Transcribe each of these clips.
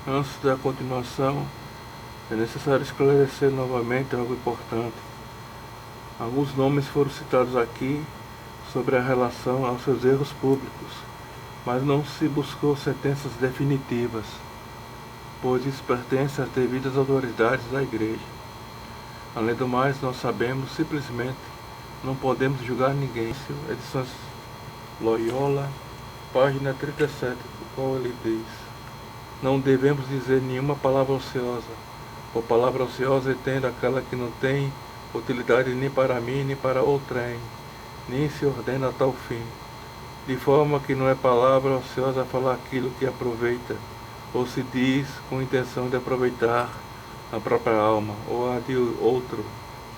Antes da continuação, é necessário esclarecer novamente algo importante. Alguns nomes foram citados aqui sobre a relação aos seus erros públicos, mas não se buscou sentenças definitivas, pois isso pertence às devidas autoridades da Igreja. Além do mais, nós sabemos simplesmente não podemos julgar ninguém. Edições Loyola, página 37, do qual ele diz: não devemos dizer nenhuma palavra ociosa, ou palavra ociosa entendo aquela que não tem utilidade nem para mim, nem para outrem, nem se ordena a tal fim. De forma que não é palavra ociosa falar aquilo que aproveita, ou se diz com intenção de aproveitar a própria alma, ou a de outro,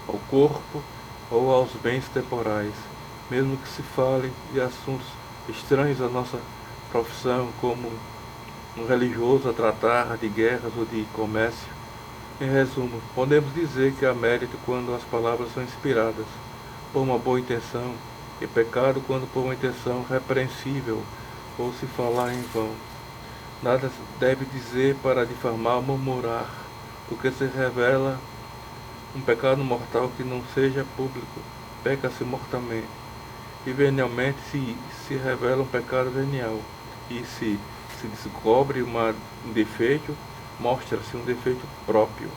ao corpo, ou aos bens temporais, mesmo que se fale de assuntos estranhos à nossa profissão, como um religioso a tratar de guerras ou de comércio. Em resumo, podemos dizer que há mérito quando as palavras são inspiradas por uma boa intenção, e pecado quando por uma intenção repreensível ou se falar em vão. Nada deve dizer para difamar ou murmurar, porque se revela um pecado mortal que não seja público, peca-se mortalmente. E venialmente se revela um pecado venial, e se descobre um defeito, mostra-se um defeito próprio.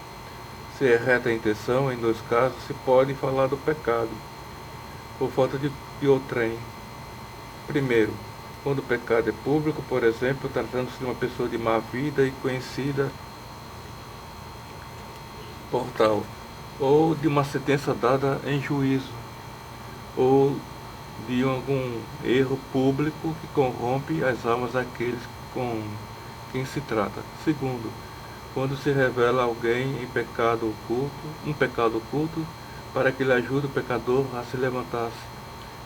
Se é reta a intenção, em dois casos se pode falar do pecado, por falta de outrem. Primeiro, quando o pecado é público, por exemplo, tratando-se de uma pessoa de má vida e conhecida por tal, ou de uma sentença dada em juízo, ou de algum erro público que corrompe as almas daqueles com quem se trata. Segundo, quando se revela alguém em pecado oculto, um pecado oculto, para que ele ajude o pecador a se levantar-se,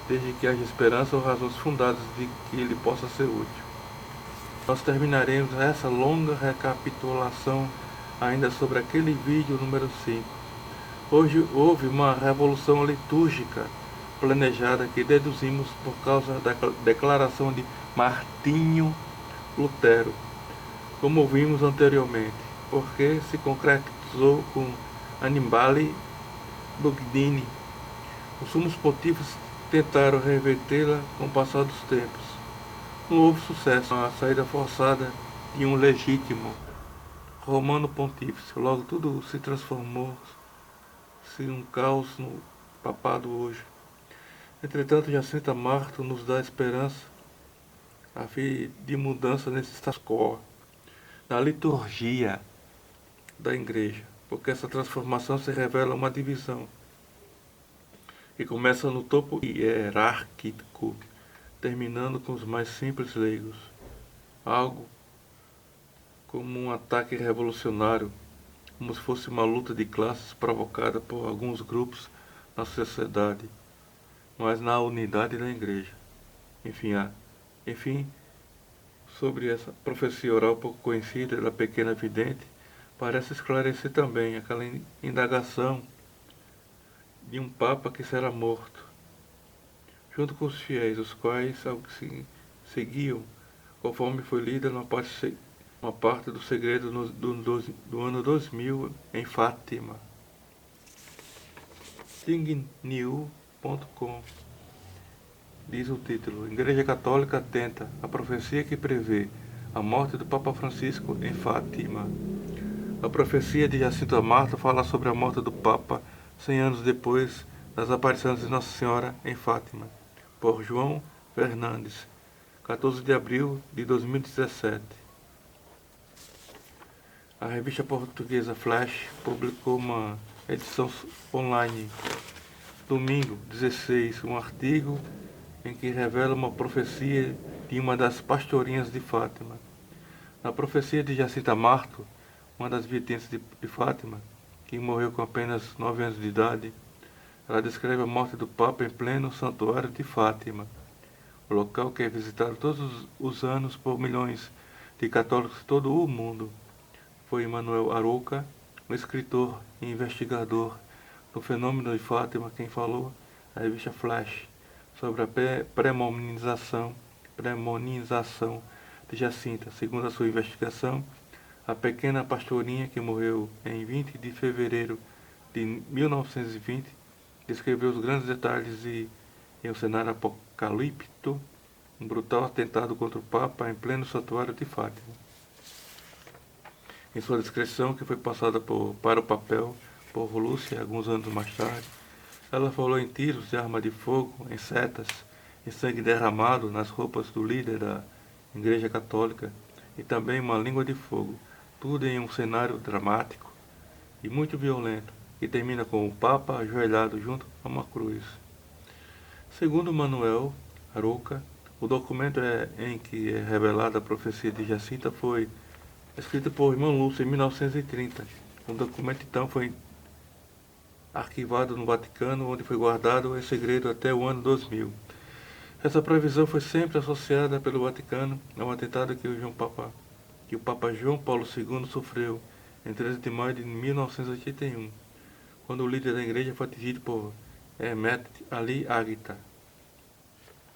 desde que haja esperança ou razões fundadas de que ele possa ser útil. Nós terminaremos essa longa recapitulação ainda sobre aquele vídeo número 5. Hoje houve uma revolução litúrgica planejada que deduzimos por causa da declaração de Martinho Lutero, como vimos anteriormente, porque se concretizou com Annibale Bugnini. Os sumos pontífices tentaram revertê-la com o passar dos tempos. Não houve sucesso na saída forçada de um legítimo romano pontífice. Logo tudo se transformou-se em um caos no papado hoje. Entretanto, Jacinta Marto nos dá esperança a fim de mudança nesse status quo, na liturgia da igreja, porque essa transformação se revela uma divisão que começa no topo hierárquico, terminando com os mais simples leigos. Algo como um ataque revolucionário, como se fosse uma luta de classes provocada por alguns grupos na sociedade, mas na unidade da igreja. Enfim, sobre essa profecia oral pouco conhecida da pequena vidente, parece esclarecer também aquela indagação de um papa que será morto, junto com os fiéis, os quais ao que se seguiam, conforme foi lida uma parte do segredo do ano 2000 em Fátima. Tingnew.com diz o título: Igreja Católica atenta à profecia que prevê a morte do Papa Francisco em Fátima. A profecia de Jacinto Marto fala sobre a morte do Papa 100 anos depois das aparições de Nossa Senhora em Fátima, por João Fernandes, 14 de abril de 2017. A revista portuguesa Flash publicou uma edição online, domingo 16, um artigo em que revela uma profecia de uma das pastorinhas de Fátima. Na profecia de Jacinta Marto, uma das videntes de Fátima, que morreu com apenas 9 anos de idade, ela descreve a morte do Papa em pleno santuário de Fátima, o local que é visitado todos os anos por milhões de católicos de todo o mundo. Foi Manuel Arouca, um escritor e investigador do fenômeno de Fátima, quem falou à revista Flash sobre a premonização de Jacinta. Segundo a sua investigação, a pequena pastorinha que morreu em 20 de fevereiro de 1920, descreveu os grandes detalhes em um cenário apocalíptico, um brutal atentado contra o Papa em pleno santuário de Fátima. Em sua descrição, que foi passada para o papel por Lúcia alguns anos mais tarde, ela falou em tiros de arma de fogo, em setas, em sangue derramado nas roupas do líder da Igreja Católica e também uma língua de fogo, tudo em um cenário dramático e muito violento, que termina com o Papa ajoelhado junto a uma cruz. Segundo Manuel Arouca, o documento em que é revelada a profecia de Jacinta foi escrito por irmã Lúcia em 1930. O documento então foi arquivado no Vaticano, onde foi guardado em segredo até o ano 2000. Essa previsão foi sempre associada pelo Vaticano ao atentado que o Papa João Paulo II sofreu em 13 de maio de 1981, quando o líder da igreja foi atingido por Mehmet Ali Agca.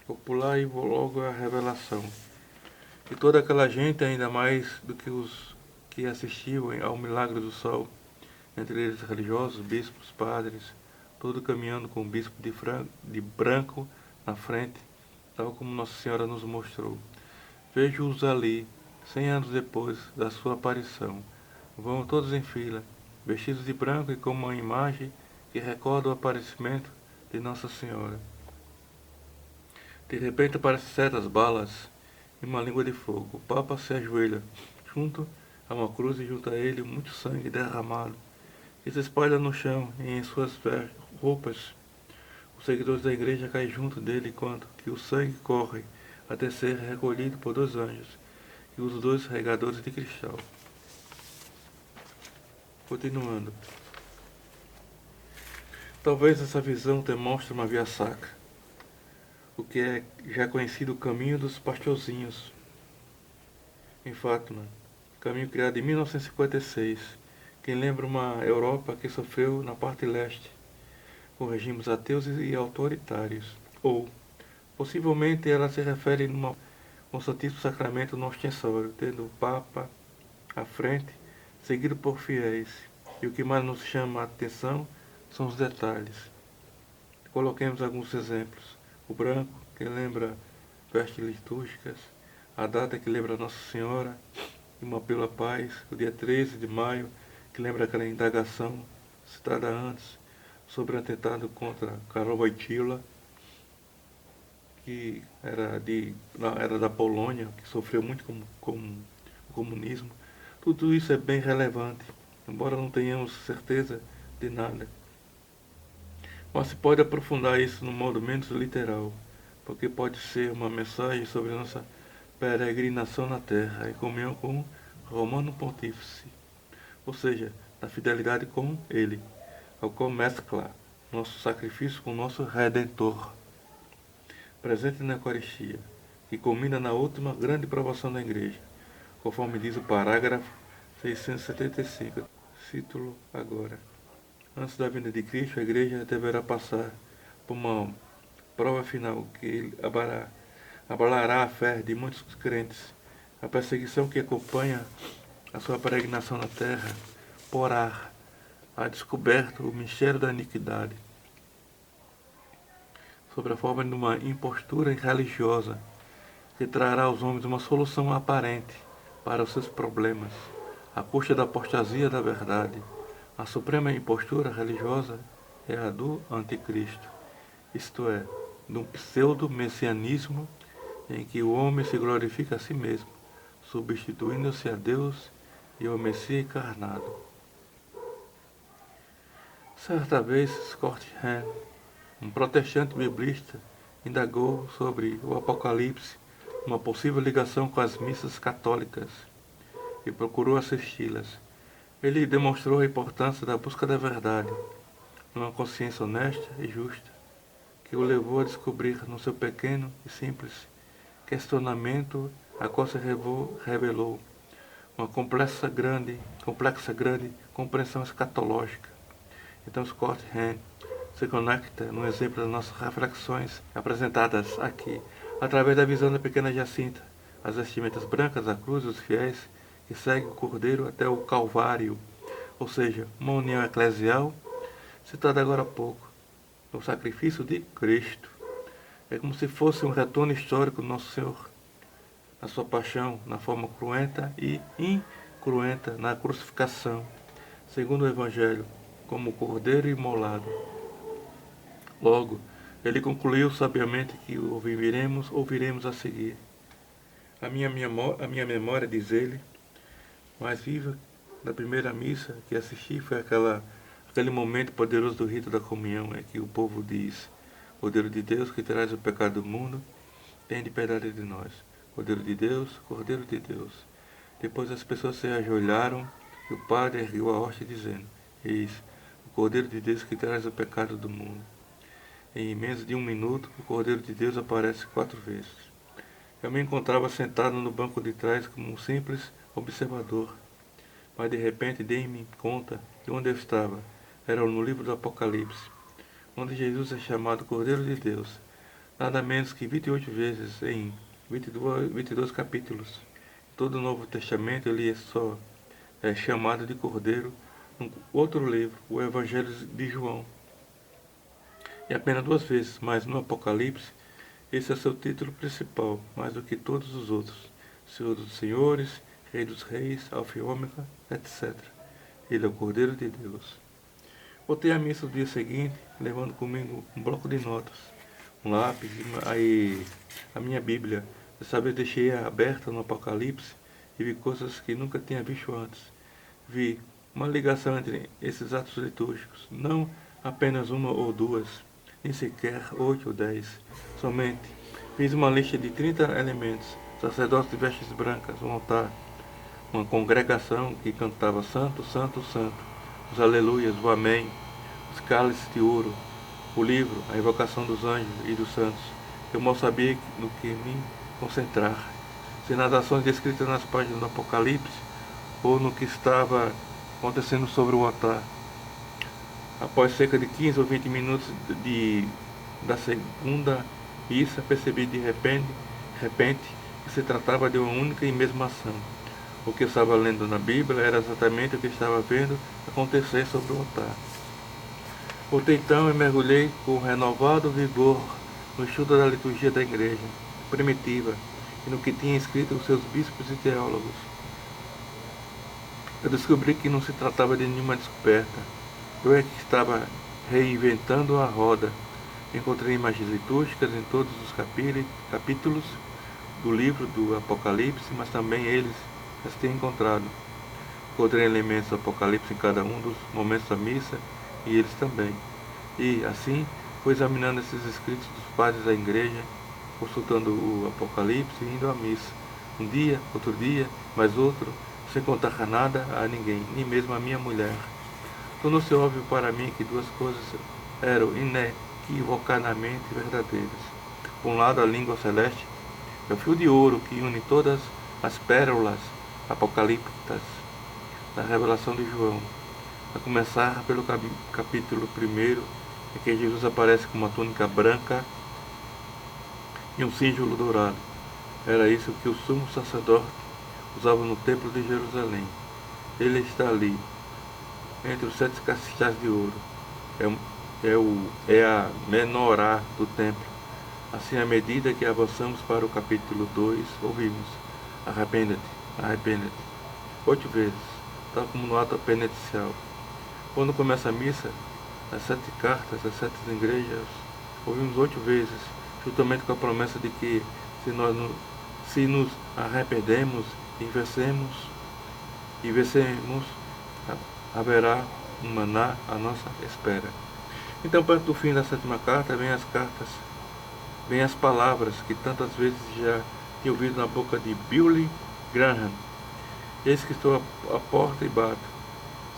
Popular e logo a revelação. E toda aquela gente, ainda mais do que os que assistiam ao milagre do sol, entre eles religiosos, bispos, padres, todo caminhando com o bispo de branco na frente, tal como Nossa Senhora nos mostrou. Vejo-os ali, 100 anos depois da sua aparição. Vão todos em fila, vestidos de branco e com uma imagem que recorda o aparecimento de Nossa Senhora. De repente aparecem certas balas e uma língua de fogo. O Papa se ajoelha junto a uma cruz e junto a ele muito sangue derramado que se espalha no chão e em suas roupas. Os seguidores da igreja caem junto dele enquanto que o sangue corre até ser recolhido por dois anjos e os dois regadores de cristal. Continuando. Talvez essa visão demonstre uma via sacra, o que é já conhecido o caminho dos pastorzinhos em Fátima, caminho criado em 1956, que lembra uma Europa que sofreu na parte leste, com regimes ateus e autoritários, ou, possivelmente, ela se refere ao Santíssimo Sacramento no ostensório, tendo o Papa à frente, seguido por fiéis, e o que mais nos chama a atenção são os detalhes. Coloquemos alguns exemplos. O branco, que lembra vestes litúrgicas, a data que lembra Nossa Senhora, e uma apelo à paz, o dia 13 de maio, que lembra aquela indagação citada antes sobre o atentado contra Karol Wojtyła, que era da Polônia, que sofreu muito com o comunismo. Tudo isso é bem relevante, embora não tenhamos certeza de nada. Mas se pode aprofundar isso no modo menos literal, porque pode ser uma mensagem sobre a nossa peregrinação na Terra, em comunhão com o Romano Pontífice, ou seja, na fidelidade com Ele, ao qual mescla nosso sacrifício com nosso Redentor, presente na Eucaristia, que culmina na última grande provação da Igreja, conforme diz o parágrafo 675, cito agora. Antes da vinda de Cristo, a Igreja deverá passar por uma prova final que abalará a fé de muitos crentes. A perseguição que acompanha a sua peregrinação na terra porá a descoberto o mistério da iniquidade, sob a forma de uma impostura religiosa que trará aos homens uma solução aparente para os seus problemas, à custa da apostasia da verdade. A suprema impostura religiosa é a do anticristo, isto é, de um pseudo-messianismo em que o homem se glorifica a si mesmo, substituindo-se a Deus e ao Messias encarnado. Certa vez, Scott Hahn, um protestante biblista, indagou sobre o Apocalipse, uma possível ligação com as missas católicas, e procurou assisti-las. Ele demonstrou a importância da busca da verdade, numa consciência honesta e justa, que o levou a descobrir no seu pequeno e simples questionamento a qual se revelou uma complexa grande compreensão escatológica. Então Scott Hahn se conecta no exemplo das nossas reflexões apresentadas aqui, através da visão da pequena Jacinta, as vestimentas brancas, a cruz, os fiéis que segue o Cordeiro até o Calvário, ou seja, uma união eclesial, citada agora há pouco, no sacrifício de Cristo. É como se fosse um retorno histórico do Nosso Senhor, na sua paixão, na forma cruenta e incruenta, na crucificação, segundo o Evangelho, como Cordeiro imolado. Logo, ele concluiu sabiamente que ouviremos a seguir. A minha memória, diz ele, mais viva da primeira missa que assisti foi aquele momento poderoso do rito da comunhão, em que o povo diz: Cordeiro de Deus que traz o pecado do mundo, tende piedade de nós. Cordeiro de Deus, Cordeiro de Deus. Depois as pessoas se ajoelharam e o padre ergueu a hóstia dizendo: Eis, o Cordeiro de Deus que traz o pecado do mundo. Em menos de um minuto, o Cordeiro de Deus aparece 4 vezes. Eu me encontrava sentado no banco de trás como um simples observador, mas de repente dei-me conta de onde eu estava. Era no livro do Apocalipse, onde Jesus é chamado Cordeiro de Deus, nada menos que 28 vezes em 22 capítulos. Todo o Novo Testamento ele é chamado de Cordeiro. Um outro livro, o Evangelho de João, e apenas 2 vezes, mas no Apocalipse, esse é seu título principal, mais do que todos os outros: Senhor dos Senhores, Rei dos Reis, Alfa e Ômega, etc. Ele é o Cordeiro de Deus. Voltei à missa no dia seguinte, levando comigo um bloco de notas, um lápis e a minha Bíblia. Dessa vez deixei-a aberta no Apocalipse e vi coisas que nunca tinha visto antes. Vi uma ligação entre esses atos litúrgicos, não apenas uma ou duas, nem sequer 8 ou 10. Somente fiz uma lista de 30 elementos: sacerdotes de vestes brancas, um altar, uma congregação que cantava Santo, Santo, Santo, os aleluias, o amém, os cálices de ouro, o livro, a invocação dos anjos e dos santos. Eu mal sabia no que me concentrar, se nas ações descritas nas páginas do Apocalipse ou no que estava acontecendo sobre o altar. Após cerca de 15 ou 20 minutos da segunda missa, percebi de repente que se tratava de uma única e mesma ação. O que eu estava lendo na Bíblia era exatamente o que estava vendo acontecer sobre o altar. Voltei então e mergulhei com renovado vigor no estudo da liturgia da igreja primitiva e no que tinha escrito os seus bispos e teólogos. Eu descobri que não se tratava de nenhuma descoberta. Eu é que estava reinventando a roda. Encontrei imagens litúrgicas em todos os capítulos do livro do Apocalipse, mas também eles as têm encontrado. Encontrei elementos do Apocalipse em cada um dos momentos da missa, e eles também. E, assim, fui examinando esses escritos dos padres da igreja, consultando o Apocalipse e indo à missa. Um dia, outro dia, mais outro, sem contar nada a ninguém, nem mesmo a minha mulher. Tornou-se óbvio para mim que 2 coisas eram inequivocadamente verdadeiras. Por um lado, a língua celeste é o fio de ouro que une todas as pérolas apocalípticas da revelação de João, a começar pelo capítulo 1, em que Jesus aparece com uma túnica branca e um cíngulo dourado. Era isso que o sumo sacerdote usava no templo de Jerusalém. Ele está ali, entre os 7 castiçais de ouro. É a menorá do templo. Assim, à medida que avançamos para o capítulo 2, ouvimos: arrependa-te, arrependa-te, 8 vezes, tal como no ato penitencial. Quando começa a missa, as 7 cartas, as 7 igrejas, ouvimos 8 vezes, juntamente com a promessa de que se nos arrependemos e vencemos, haverá um maná à nossa espera. Então, perto do fim da 7ª carta, vem as palavras que tantas vezes já tinha ouvido na boca de Billy Graham: eis que estou à porta e bato.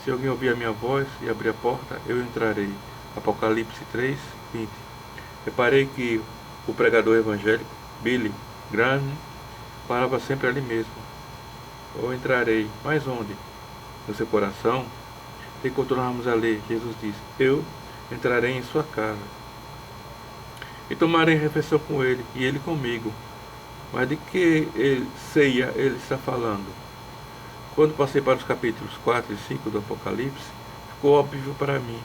Se alguém ouvir a minha voz e abrir a porta, eu entrarei. Apocalipse 3:20. Reparei que o pregador evangélico, Billy Graham, parava sempre ali mesmo. Eu entrarei. Mas onde? No seu coração? E continuamos a ler, Jesus diz: eu entrarei em sua casa e tomarei refeição com ele e ele comigo. Mas de que ceia ele está falando? Quando passei para os capítulos 4 e 5 do Apocalipse, ficou óbvio para mim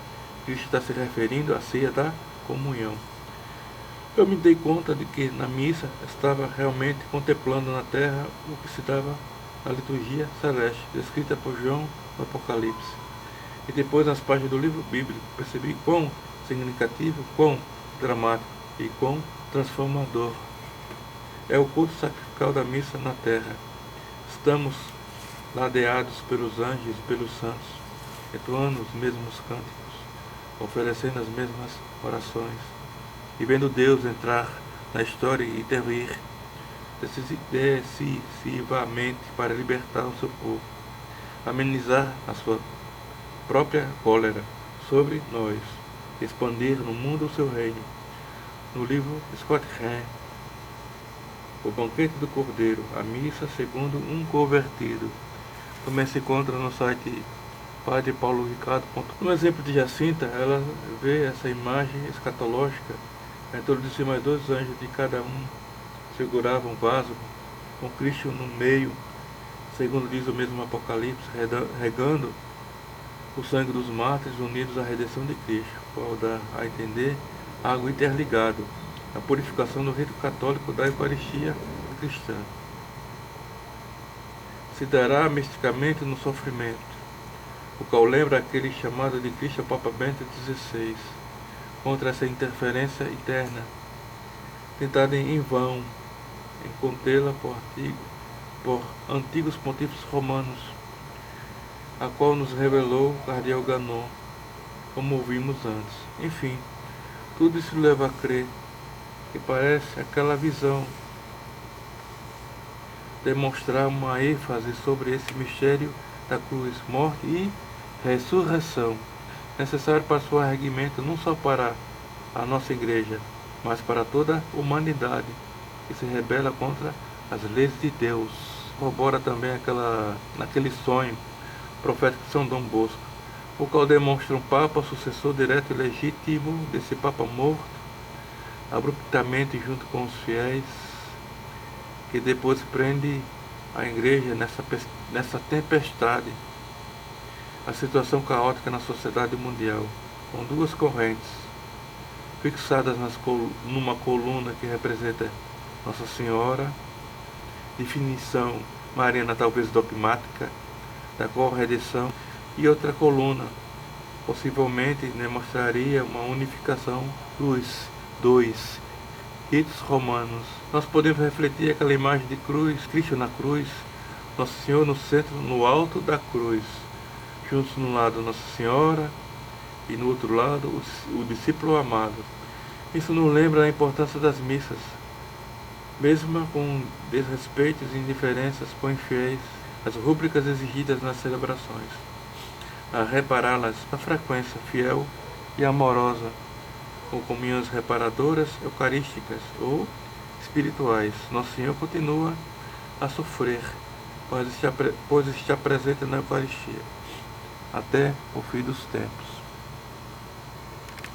que Cristo está se referindo à ceia da comunhão. Eu me dei conta de que na missa estava realmente contemplando na terra o que se dava na liturgia celeste, descrita por João no Apocalipse. E depois, nas páginas do livro bíblico, percebi quão significativo, quão dramático e quão transformador é o culto sacrificial da missa na terra. Estamos ladeados pelos anjos e pelos santos, entoando os mesmos cânticos, oferecendo as mesmas orações, e vendo Deus entrar na história e intervir decisivamente para libertar o seu povo, amenizar a sua própria cólera sobre nós, expandir no mundo o seu reino. No livro Scott Hahn, O Banquete do Cordeiro, a missa segundo um convertido, também se encontra no site padrepauloricardo.com. No exemplo de Jacinta, ela vê essa imagem escatológica. Em torno de si, mais 2 anjos de cada um seguravam um vaso com Cristo no meio, segundo diz o mesmo Apocalipse, regando o sangue dos mártires unidos à redenção de Cristo, qual dá a entender algo interligado, a purificação do rito católico da Eucaristia cristã. Se dará misticamente no sofrimento, o qual lembra aquele chamado de Cristo ao Papa Bento XVI, contra essa interferência interna, tentada em vão em contê-la por antigos pontífices romanos, a qual nos revelou o cardeal Ganon, como ouvimos antes. Enfim, tudo isso leva a crer que parece aquela visão demonstrar uma ênfase sobre esse mistério da cruz, morte e ressurreição, necessário para seu erguimento não só para a nossa igreja, mas para toda a humanidade que se rebela contra as leis de Deus. Corrobora também naquele sonho profético de São Dom Bosco, o qual demonstra um Papa sucessor direto e legítimo desse Papa morto, abruptamente junto com os fiéis, que depois prende a igreja nessa tempestade, a situação caótica na sociedade mundial, com 2 correntes fixadas numa coluna que representa Nossa Senhora, definição mariana talvez dogmática, da qual redenção, e outra coluna possivelmente demonstraria uma unificação dos 2 ritos romanos. Nós podemos refletir aquela imagem de cruz, Cristo na cruz, Nosso Senhor no centro, no alto da cruz, juntos no lado Nossa Senhora e no outro lado o discípulo amado. Isso nos lembra a importância das missas, mesmo com desrespeitos e indiferenças com infiéis, as rúbricas exigidas nas celebrações, a repará-las na frequência fiel e amorosa, com comunhões reparadoras, eucarísticas ou espirituais. Nosso Senhor continua a sofrer, pois está presente na Eucaristia, até o fim dos tempos.